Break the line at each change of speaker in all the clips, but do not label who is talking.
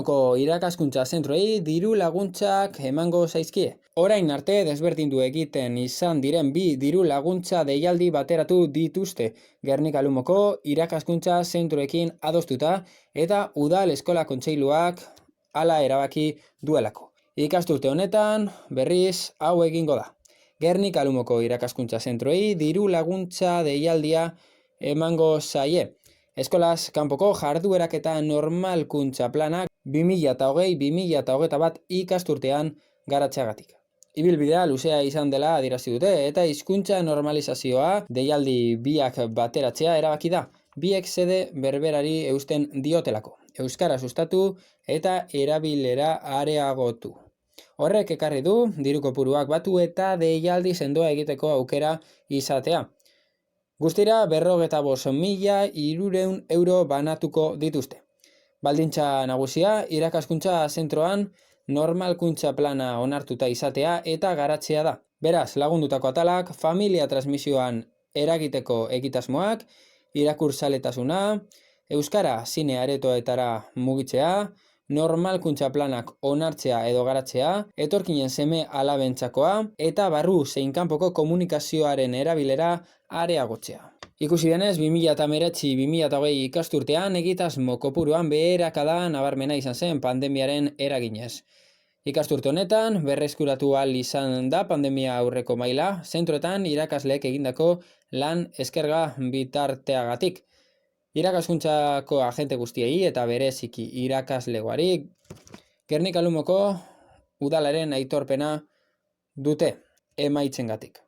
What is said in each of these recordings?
Irakaskuntza zentroei diru laguntzak emango zaizkie. Orain arte desberdindu egiten izan diren bi diru laguntza deialdi bateratu dituzte Gernika Lumoko irakaskuntza zentroekin adostuta eta udal eskola kontseiluak hala erabaki duelako. Ikasturte honetan berriz hau egingo da. Gernika Lumoko irakaskuntza zentroei diru laguntza deialdia emango zaie. Eskolaz kanpoko jarduerak eta normalkuntza planak 2020-2021 ikasturtean garatzeagatik. Ibilbidea luzea izan dela adierazi dute eta hizkuntza normalizazioa deialdi biak bateratzea erabaki da. Biek xede berberari eusten diotelako. Euskara sustatu eta erabilera areagotu. Horrek ekarri du diru kopuruak batu eta deialdi sendoa egiteko aukera izatea. Guztira 55.300 euro banatuko dituzte. Baldintza nagusia, irakaskuntza zentroan normalkuntza plana onartuta izatea eta garatzea da. Beraz, lagundutako atalak, familia transmisioan eragiteko egitasmoak, irakurzaletasuna, euskara zine aretoetara mugitzea, normalkuntza planak onartzea edo garatzea, etorkinen seme alabentzakoa eta barru zein kanpoko komunikazioaren erabilera areagotzea. Ikusi denez, 2019-2020 ikasturtean egitasmo kopuruan beherakada nabarmena izan zen pandemiaren eraginez. Ikasturte honetan, berreskuratu ahal izan da pandemia aurreko maila, zentroetan irakasleek egindako lan eskerga bitarteagatik. Irakaskuntzako agente guztiei eta bereziki irakaslegoari Gernika Lumoko udalaren aitorpena dute emaitzengatik.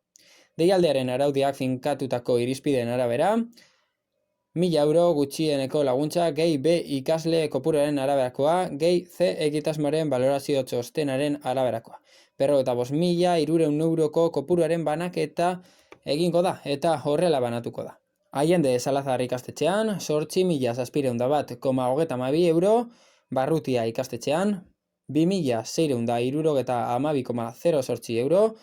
Deialdearen araudiak finkatutako irizpideen arabera, 1.000 euro gutxieneko laguntza gehi B ikasle kopuruaren araberakoa, gehi C egitasmoaren balorazio txostenaren araberakoa. 55.300 euroko kopuruaren banaketa egingo da eta horrela banatuko da. Allende Salazar ikastetxean, 8.701,32 euro, Barrutia ikastetxean, 2.672,08 euro,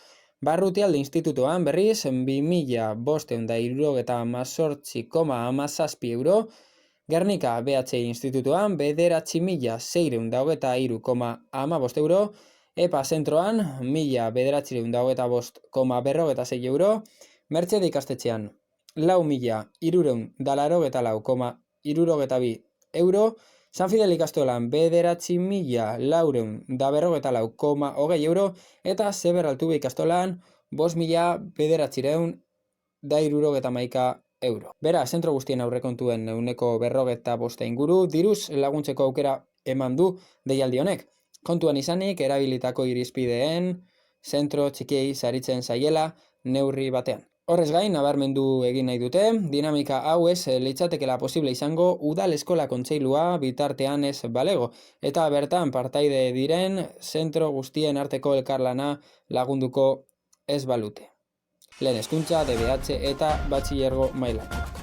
Barrutialde institutuan berriz 2.518,17 euro, Gernika BH institutuan 9.623,15 euro, EPA zentroan 1.925,46 euro, Mertxede ikastetxean 4.384,72 euro, San Fidel ikastolan 9.454,20 euro eta Zeber Altube ikastolan 5.971,71 euro. Bera, zentro guztien aurrekontuen 45% inguru diruz laguntzeko aukera eman du deialdi honek. Kontuan izanik erabilitako irizpideen zentro txikiei saritzen zaiela neurri batean. Horrez gain, nabarmendu egin nahi dute, dinamika hau ez litzatekela posible izango udal eskola kontseilua bitartean ez balego, eta bertan partaide diren zentro guztien arteko elkarlana lagunduko ez balute. Lehen hezkuntza, DBH eta batxilergo mailak.